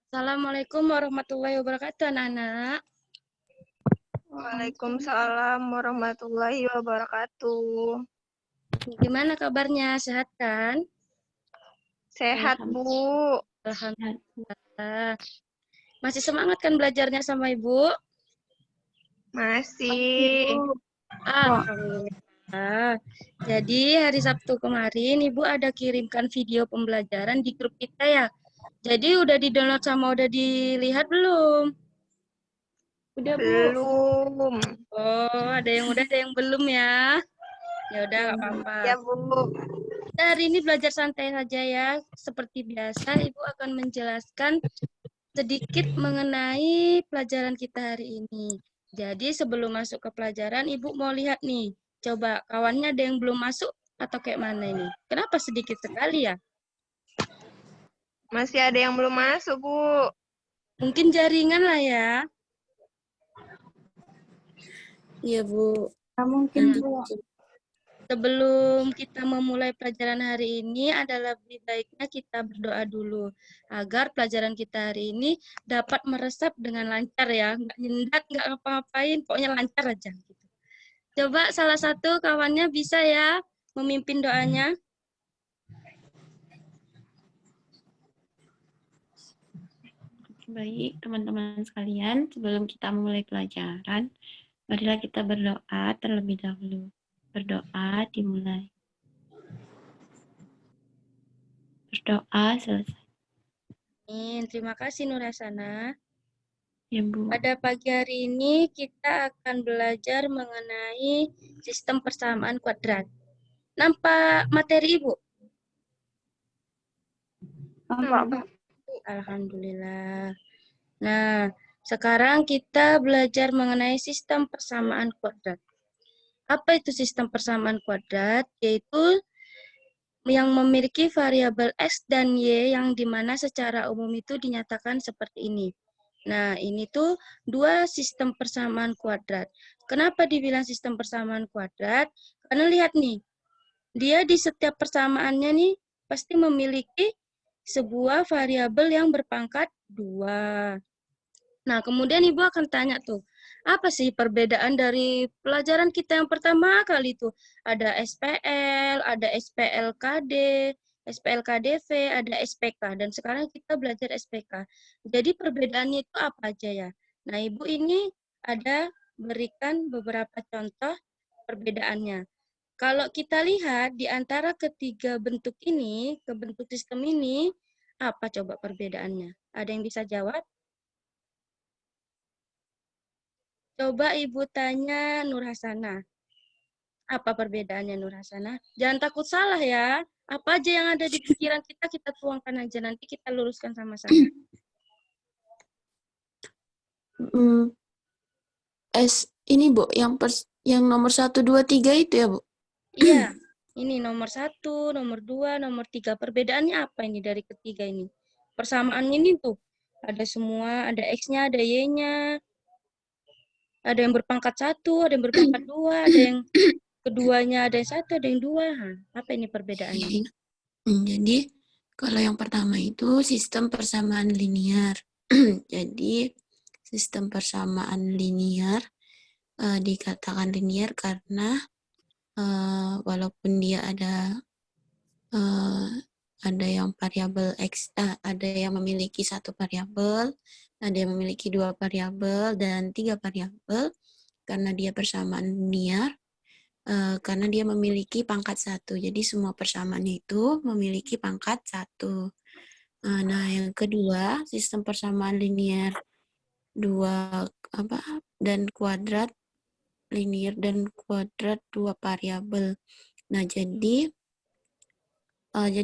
Assalamualaikum warahmatullahi wabarakatuh, anak-anak. Waalaikumsalam warahmatullahi wabarakatuh. Gimana kabarnya? Sehat kan? Sehat, Bu. Alhamdulillah. Masih semangat kan belajarnya sama Ibu? Masih. Alhamdulillah. Jadi hari Sabtu kemarin Ibu ada kirimkan video pembelajaran di grup kita ya. Jadi udah di-download sama udah dilihat belum? Udah, Bu. Belum. Oh, ada yang udah, ada yang belum ya. Ya udah, nggak apa-apa. Ya, Bu. Kita hari ini belajar santai saja ya. Seperti biasa, Ibu akan menjelaskan sedikit mengenai pelajaran kita hari ini. Jadi sebelum masuk ke pelajaran, Ibu mau lihat nih. Coba kawannya ada yang belum masuk atau kayak mana ini? Kenapa sedikit sekali ya? Masih ada yang belum masuk, Bu. Mungkin jaringan lah ya. Iya, Bu. Mungkin, Bu. Sebelum kita memulai pelajaran hari ini adalah lebih baiknya kita berdoa dulu agar pelajaran kita hari ini dapat meresap dengan lancar ya, nggak nyendat, nggak ngapa-ngapain, pokoknya lancar aja. Gitu. Coba salah satu kawannya bisa ya memimpin doanya. Baik, teman-teman sekalian, sebelum kita memulai pelajaran, marilah kita berdoa terlebih dahulu. Berdoa dimulai. Berdoa selesai. Terima kasih Nurasana. Ya, Bu. Pada pagi hari ini kita akan belajar mengenai sistem persamaan kuadrat. Nampak materi Ibu? Nampak, Bu. Alhamdulillah. Nah, sekarang kita belajar mengenai sistem persamaan kuadrat. Apa itu sistem persamaan kuadrat? Yaitu yang memiliki variabel X dan Y yang dimana secara umum itu dinyatakan seperti ini. Nah, ini tuh dua sistem persamaan kuadrat. Kenapa dibilang sistem persamaan kuadrat? Karena lihat nih, dia di setiap persamaannya nih pasti memiliki sebuah variabel yang berpangkat 2. Nah, kemudian Ibu akan tanya tuh, apa sih perbedaan dari pelajaran kita yang pertama kali itu? Ada SPL, ada SPLKD, SPLKDV, ada SPK, dan sekarang kita belajar SPK. Jadi perbedaannya itu apa aja ya? Nah, Ibu ini ada berikan beberapa contoh perbedaannya. Kalau kita lihat di antara ketiga bentuk ini, ke bentuk sistem ini, apa coba perbedaannya? Ada yang bisa jawab? Coba Ibu tanya Nur Hasanah. Apa perbedaannya Nur Hasanah? Jangan takut salah ya. Apa aja yang ada di pikiran kita tuangkan aja. Nanti kita luruskan sama-sama. Ini, Bu, yang nomor 1, 2, 3 itu ya, Bu? Iya, ini nomor 1, nomor 2, nomor 3. Perbedaannya apa ini dari ketiga ini? Persamaannya ini tuh. Ada semua, ada X-nya, ada Y-nya. Ada yang berpangkat 1, ada yang berpangkat 2, ada yang keduanya ada yang 1, ada yang 2. Apa ini perbedaannya? Jadi, kalau yang pertama itu sistem persamaan linear. Jadi, sistem persamaan linear dikatakan linear karena walaupun dia ada yang variabel X, ada yang memiliki satu variabel, ada yang memiliki 2 variabel, dan 3 variabel, karena dia persamaan linear, karena dia memiliki pangkat 1. Jadi semua persamaannya itu memiliki pangkat 1. Nah, yang kedua, sistem persamaan linear dan kuadrat, linear dan kuadrat 2 variabel. Nah, jadi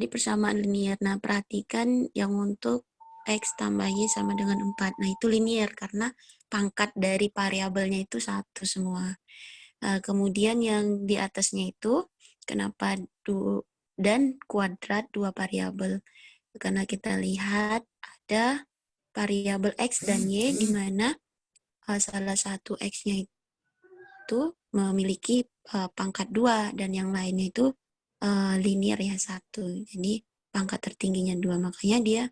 persamaan linear. Nah, perhatikan yang untuk X tambah Y sama dengan 4. Nah, itu linear karena pangkat dari variabelnya itu 1 semua. Kemudian yang di atasnya itu, kenapa dan kuadrat 2 variabel? Karena kita lihat ada variabel X dan Y, di mana salah satu X-nya itu memiliki pangkat 2, dan yang lainnya itu linear ya 1. Jadi pangkat tertingginya 2, makanya dia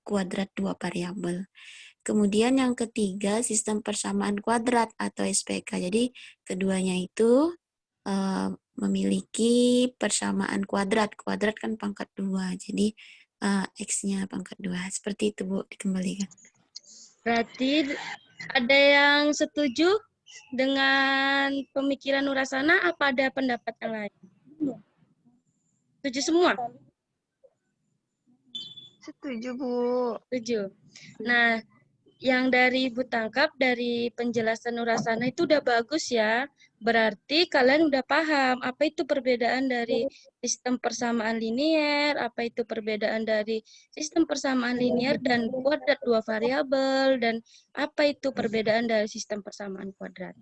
kuadrat dua variabel. Kemudian yang ketiga, sistem persamaan kuadrat atau SPK. Jadi keduanya itu memiliki persamaan kuadrat. Kuadrat kan pangkat 2. Jadi X-nya pangkat 2. Seperti itu, Bu, dikembalikan. Berarti ada yang setuju dengan pemikiran Nurasana, apa ada pendapat yang lain? Setuju semua? Setuju, Bu. Setuju. Nah, yang dari Ibu tangkap dari penjelasan Nurasana itu udah bagus ya. Berarti kalian udah paham apa itu perbedaan dari sistem persamaan linier, apa itu perbedaan dari sistem persamaan linier dan kuadrat dua variabel, dan apa itu perbedaan dari sistem persamaan kuadrat.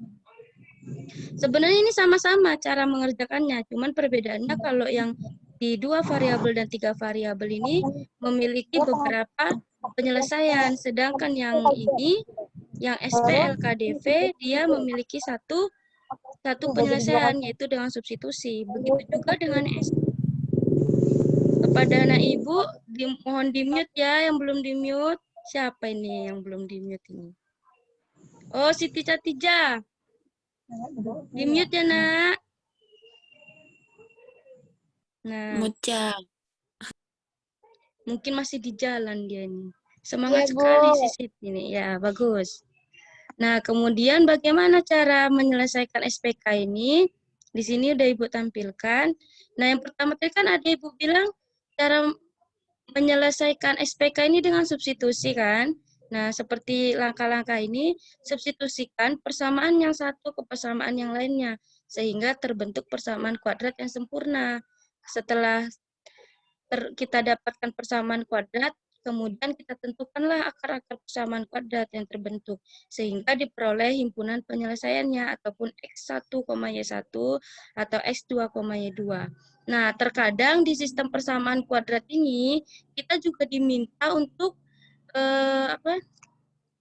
Sebenarnya ini sama-sama cara mengerjakannya, cuman perbedaannya kalau yang di dua variabel dan tiga variabel ini memiliki beberapa penyelesaian, sedangkan yang ini, yang SPLKDV, dia memiliki satu penyelesaian, yaitu dengan substitusi. Begitu juga dengan S. Kepada anak ibu, mohon di-mute ya, yang belum di-mute. Siapa ini yang belum di-mute ini? Oh, Siti Catija. Di-mute ya, Nak. Nah, Mucang. mungkin masih di jalan dia ini. Semangat sekali si Siti ini. Ya, bagus. Nah, kemudian bagaimana cara menyelesaikan SPK ini? Di sini udah Ibu tampilkan. Nah, yang pertama tadi kan ada Ibu bilang cara menyelesaikan SPK ini dengan substitusi kan? Nah, seperti langkah-langkah ini, substitusikan persamaan yang satu ke persamaan yang lainnya, sehingga terbentuk persamaan kuadrat yang sempurna. Setelah kita dapatkan persamaan kuadrat, kemudian kita tentukanlah akar-akar persamaan kuadrat yang terbentuk, sehingga diperoleh himpunan penyelesaiannya, ataupun X1, Y1, atau X2, Y2. Nah, terkadang di sistem persamaan kuadrat ini, kita juga diminta untuk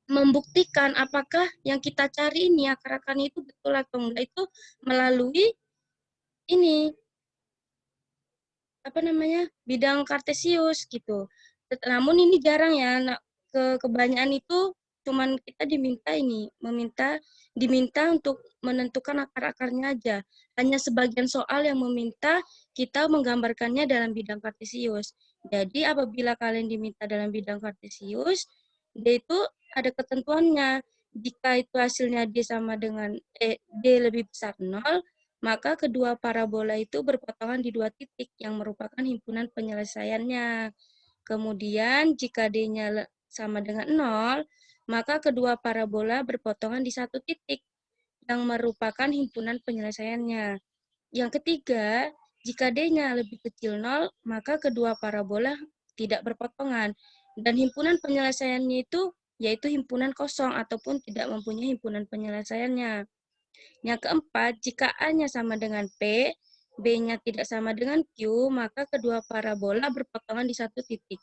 membuktikan apakah yang kita cari ini, akar-akarnya itu betul atau enggak, itu melalui ini, bidang kartesius gitu. Namun ini jarang ya, kebanyakan itu cuman kita diminta untuk menentukan akar-akarnya aja. Hanya sebagian soal yang meminta kita menggambarkannya dalam bidang kartesius. Jadi apabila kalian diminta dalam bidang kartesius, dia itu ada ketentuannya. Jika itu hasilnya D sama dengan D lebih besar 0, maka kedua parabola itu berpotongan di dua titik yang merupakan himpunan penyelesaiannya. Kemudian jika D-nya sama dengan 0, maka kedua parabola berpotongan di satu titik yang merupakan himpunan penyelesaiannya. Yang ketiga, jika D-nya lebih kecil 0, maka kedua parabola tidak berpotongan. Dan himpunan penyelesaiannya itu yaitu himpunan kosong ataupun tidak mempunyai himpunan penyelesaiannya. Yang keempat, jika A-nya sama dengan P, B-nya tidak sama dengan Q, maka kedua parabola berpotongan di satu titik.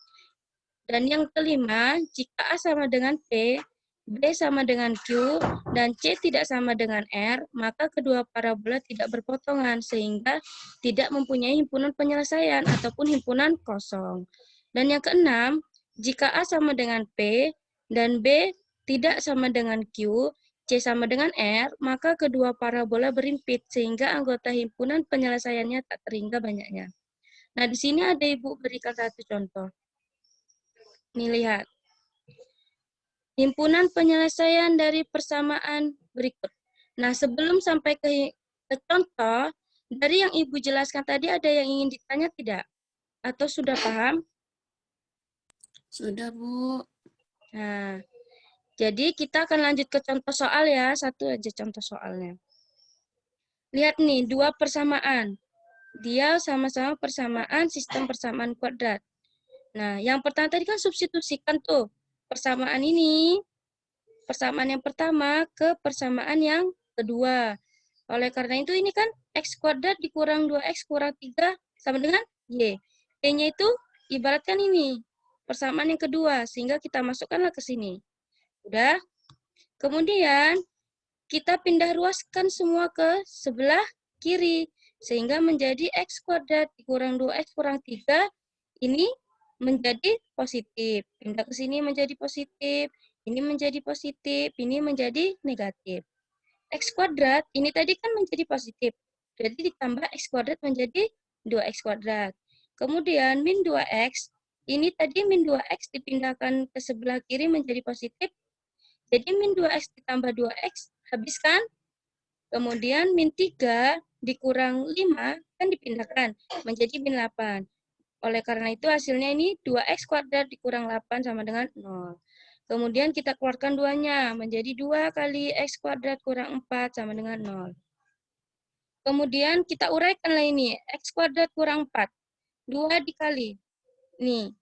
Dan yang kelima, jika A sama dengan P, B sama dengan Q, dan C tidak sama dengan R, maka kedua parabola tidak berpotongan, sehingga tidak mempunyai himpunan penyelesaian ataupun himpunan kosong. Dan yang keenam, jika A sama dengan P, dan B tidak sama dengan Q, C sama dengan R, maka kedua parabola berimpit, sehingga anggota himpunan penyelesaiannya tak terhingga banyaknya. Nah, di sini ada Ibu berikan satu contoh. Nih, lihat. Himpunan penyelesaian dari persamaan berikut. Nah, sebelum sampai ke contoh, dari yang Ibu jelaskan tadi ada yang ingin ditanya tidak? Atau sudah paham? Sudah, Bu. Nah, jadi kita akan lanjut ke contoh soal ya. Satu aja contoh soalnya. Lihat nih, dua persamaan. Dia sama-sama persamaan sistem persamaan kuadrat. Nah, yang pertama tadi kan substitusikan tuh persamaan ini, persamaan yang pertama ke persamaan yang kedua. Oleh karena itu ini kan X kuadrat dikurang 2X kurang 3 sama dengan Y. Y-nya itu ibaratkan ini, persamaan yang kedua, sehingga kita masukkanlah ke sini. Udah? Kemudian kita pindah ruaskan semua ke sebelah kiri, sehingga menjadi X kuadrat dikurang 2X kurang 3, ini menjadi positif. Pindah ke sini menjadi positif. Ini menjadi positif. Ini menjadi negatif. X kuadrat, ini tadi kan menjadi positif. Jadi ditambah X kuadrat menjadi 2X kuadrat. Kemudian min 2X, ini tadi min 2X dipindahkan ke sebelah kiri menjadi positif. Jadi min 2X ditambah 2X, habis kan? Kemudian min 3 dikurang 5, kan dipindahkan menjadi min 8. Oleh karena itu hasilnya ini 2X kuadrat dikurang 8 sama dengan 0. Kemudian kita keluarkan duanya, menjadi 2 kali X kuadrat kurang 4 sama dengan 0. Kemudian kita uraikanlah ini, X kuadrat kurang 4. 2 dikali. Nih,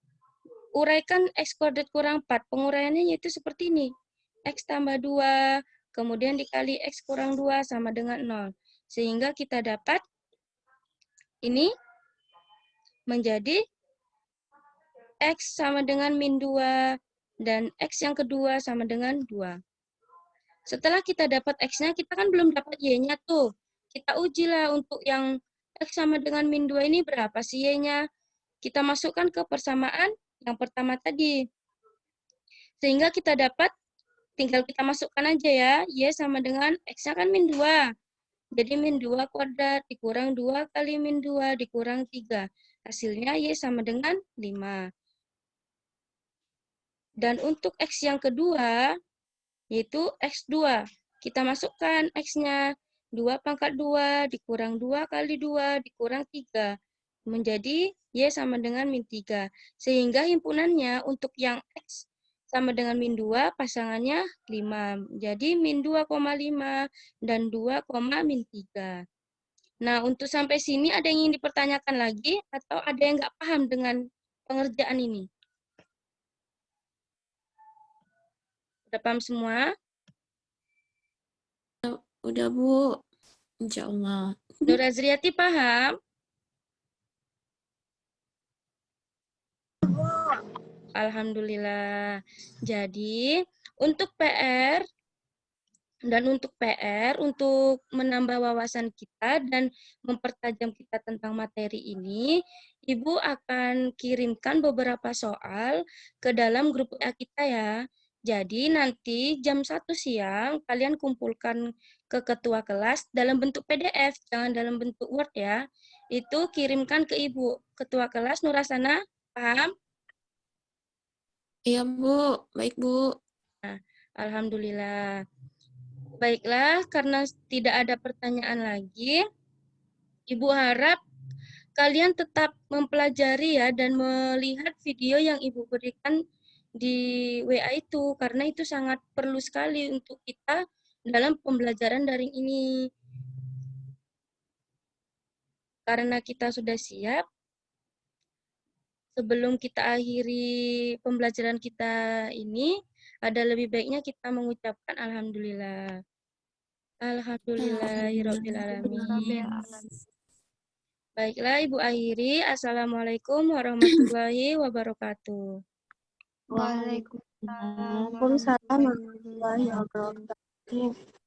uraikan X kuadrat kurang 4. Penguraiannya yaitu seperti ini. X tambah 2, kemudian dikali X kurang 2 sama dengan 0. Sehingga kita dapat ini menjadi X sama dengan min 2, dan X yang kedua sama dengan 2. Setelah kita dapat X-nya, kita kan belum dapat Y-nya tuh. Kita ujilah untuk yang X sama dengan min 2 ini berapa sih Y-nya. Kita masukkan ke persamaan yang pertama tadi. Sehingga kita dapat, tinggal kita masukkan aja ya, Y sama dengan X-nya kan min 2. Jadi min 2 kuadrat dikurang 2 kali min 2 dikurang 3. Hasilnya Y sama dengan 5. Dan untuk X yang kedua, yaitu X2. Kita masukkan X-nya. 2 pangkat 2 dikurang 2 kali 2 dikurang 3. Menjadi Y sama dengan min 3. Sehingga himpunannya untuk yang X sama dengan min 2, pasangannya 5. Jadi min 2,5 dan 2, min 3. Nah, untuk sampai sini ada yang ingin dipertanyakan lagi atau ada yang nggak paham dengan pengerjaan ini? Udah paham semua? Udah, Bu. Insya Allah. Nur Azriati paham? Alhamdulillah. Jadi, untuk PR untuk menambah wawasan kita dan mempertajam kita tentang materi ini, Ibu akan kirimkan beberapa soal ke dalam grup WA kita ya. Jadi nanti jam 1 siang kalian kumpulkan ke ketua kelas dalam bentuk PDF, jangan dalam bentuk Word ya. Itu kirimkan ke Ibu, ketua kelas Nurasana, paham? Iya, Bu. Baik, Bu. Nah, alhamdulillah. Baiklah, karena tidak ada pertanyaan lagi, Ibu harap kalian tetap mempelajari ya dan melihat video yang Ibu berikan di WA itu, karena itu sangat perlu sekali untuk kita dalam pembelajaran daring ini. Karena kita sudah siap, sebelum kita akhiri pembelajaran kita ini, ada lebih baiknya kita mengucapkan Alhamdulillah. Alhamdulillahirrabbilalamin. Baiklah, Ibu akhiri. Assalamualaikum warahmatullahi wabarakatuh. Waalaikumsalam Waalaikumsalam warahmatullahi wabarakatuh.